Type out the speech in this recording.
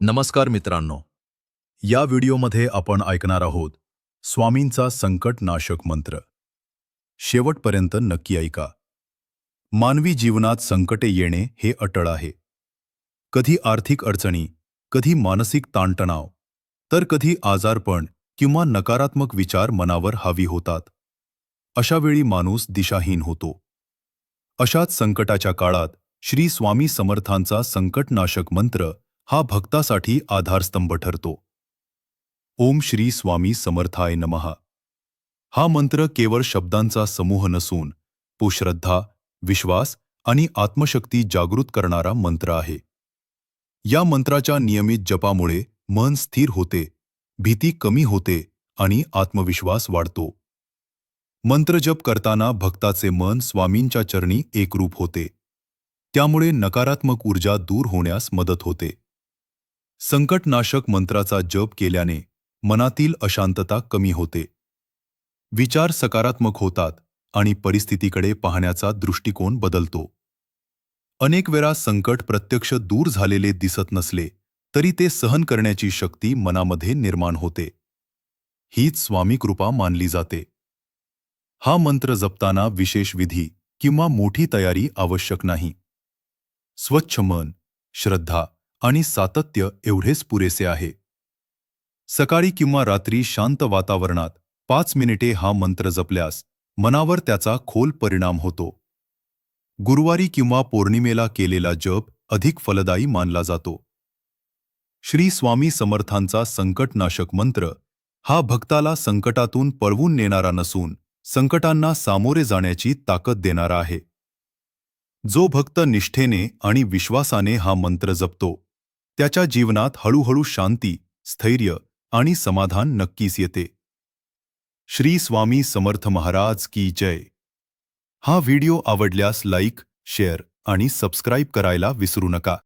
नमस्कार मित्रांनो. या व्हिडिओमध्ये आपण ऐकणार आहोत स्वामींचा संकटनाशक मंत्र. शेवटपर्यंत नक्की ऐका. मानवी जीवनात संकटे येणे हे अटळ आहे. कधी आर्थिक अडचणी, कधी मानसिक ताणतणाव, तर कधी आजारपण किंवा नकारात्मक विचार मनावर हावी होतात. अशा वेळी माणूस दिशाहीन होतो. अशाच संकटाच्या काळात श्री स्वामी समर्थांचा संकटनाशक मंत्र हा भक्तासाठी आधारस्तंभ ठरतो. ओम श्री स्वामी समर्थाय नमः. हा मंत्र केवळ शब्दांचा समूह नसून तो श्रद्धा, विश्वास आणि आत्मशक्ती जागृत करणारा मंत्र आहे. या मंत्राच्या नियमित जपामुळे मन स्थिर होते, भीती कमी होते आणि आत्मविश्वास वाढतो. मंत्रजप करताना भक्ताचे मन स्वामींच्या चरणी एकरूप होते. त्यामुळे नकारात्मक ऊर्जा दूर होण्यास मदत होते. संकटनाशक मंत्राचा जप केल्याने मनातील अशांतता कमी होते. विचार सकारात्मक होतात आणि परिस्थितीकडे पाहण्याचा दृष्टिकोन बदलतो. अनेक वेळा संकट प्रत्यक्ष दूर झालेले दिसत नसले तरी ते सहन करण्याची शक्ती मनामध्ये निर्माण होते. हीच स्वामी कृपा मानली जाते. हा मंत्र जपताना विशेष विधी किंवा मोठी तयारी आवश्यक नाही. स्वच्छ मन, श्रद्धा आणि सातत्य एवढेच पुरेसे आहे. सकाळी किंवा रात्री शांत वातावरणात 5 मिनिटे हा मंत्र जपल्यास मनावर त्याचा खोल परिणाम होतो. गुरुवारी किंवा पौर्णिमेला केलेला जप अधिक फलदायी मानला जातो. श्री स्वामी समर्थांचा संकटनाशक मंत्र हा भक्ताला संकटातून पळवून नेणारा नसून संकटांना सामोरे जाण्याची ताकद देणारा आहे. जो भक्त निष्ठेने आणि विश्वासाने हा मंत्र जपतो, त्याच्या जीवनात हळूहळू शांती, स्थैर्य आणि समाधान नक्कीच येते. श्री स्वामी समर्थ महाराज की जय. हा व्हिडिओ आवडल्यास लाईक, शेअर आणि सबस्क्राईब करायला विसरू नका.